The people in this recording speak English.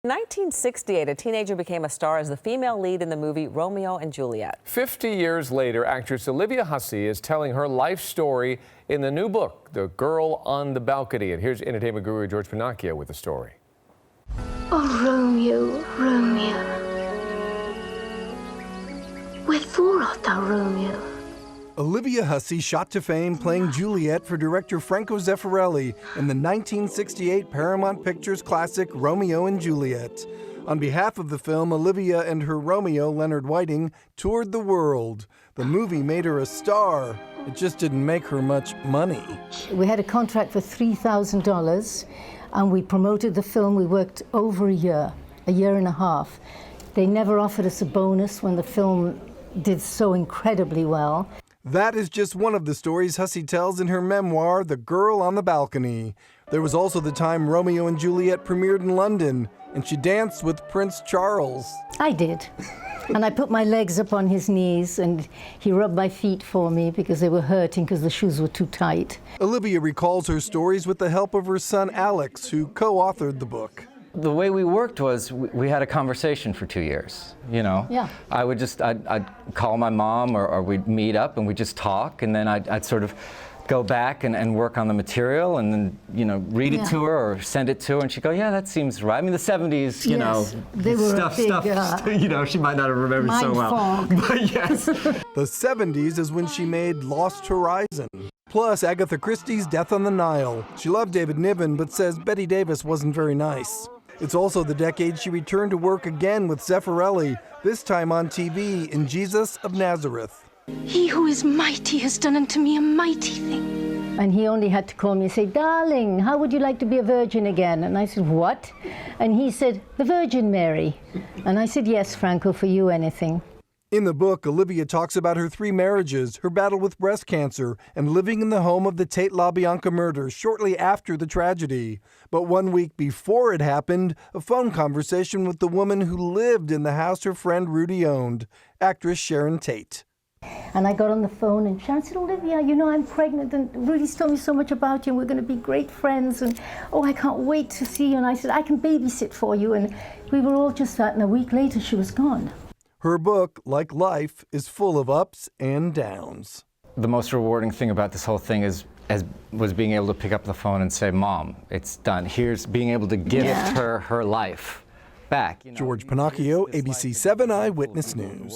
In 1968, a teenager became a star as the female lead in the movie Romeo and Juliet. 50 years later, actress Olivia Hussey is telling her life story in the new book, The Girl on the Balcony. And here's entertainment guru George Pinocchio with the story. Oh, Romeo, Romeo, wherefore art thou, Romeo? Olivia Hussey shot to fame playing Juliet for director Franco Zeffirelli in the 1968 Paramount Pictures classic Romeo and Juliet. On behalf of the film, Olivia and her Romeo, Leonard Whiting, toured the world. The movie made her a star. It just didn't make her much money. We had a contract for $3,000 and we promoted the film. We worked over a year and a half. They never offered us a bonus when the film did so incredibly well. That is just one of the stories Hussey tells in her memoir, The Girl on the Balcony. There was also the time Romeo and Juliet premiered in London, and she danced with Prince Charles. I did. And I put my legs up on his knees, and he rubbed my feet for me because they were hurting because the shoes were too tight. Olivia recalls her stories with the help of her son Alex, who co-authored the book. The way we worked was we had a conversation for 2 years, you know? Yeah. I'd call my mom or we'd meet up and we'd just talk, and then I'd sort of go back and work on the material and then, you know, read it to her or send it to her, and she'd go, yeah, that seems right. I mean, the 70s, you know, they were stuff, you know, she might not have remembered so well. But yes. The 70s is when she made Lost Horizon. Plus, Agatha Christie's Death on the Nile. She loved David Niven, but says Bette Davis wasn't very nice. It's also the decade she returned to work again with Zeffirelli, this time on TV in Jesus of Nazareth. He who is mighty has done unto me a mighty thing. And he only had to call me and say, darling, how would you like to be a virgin again? And I said, what? And he said, the Virgin Mary. And I said, yes, Franco, for you, anything. In the book, Olivia talks about her 3 marriages, her battle with breast cancer, and living in the home of the Tate LaBianca murder shortly after the tragedy. But 1 week before it happened, a phone conversation with the woman who lived in the house her friend Rudy owned, actress Sharon Tate. And I got on the phone and Sharon said, Olivia, you know, I'm pregnant and Rudy's told me so much about you and we're going to be great friends and, oh, I can't wait to see you. And I said, I can babysit for you. And we were all just that, and a week later she was gone. Her book, like life, is full of ups and downs. The most rewarding thing about this whole thing was being able to pick up the phone and say, Mom, it's done. Here's being able to gift her life back. You know, George Pinocchio, ABC 7 Eyewitness News.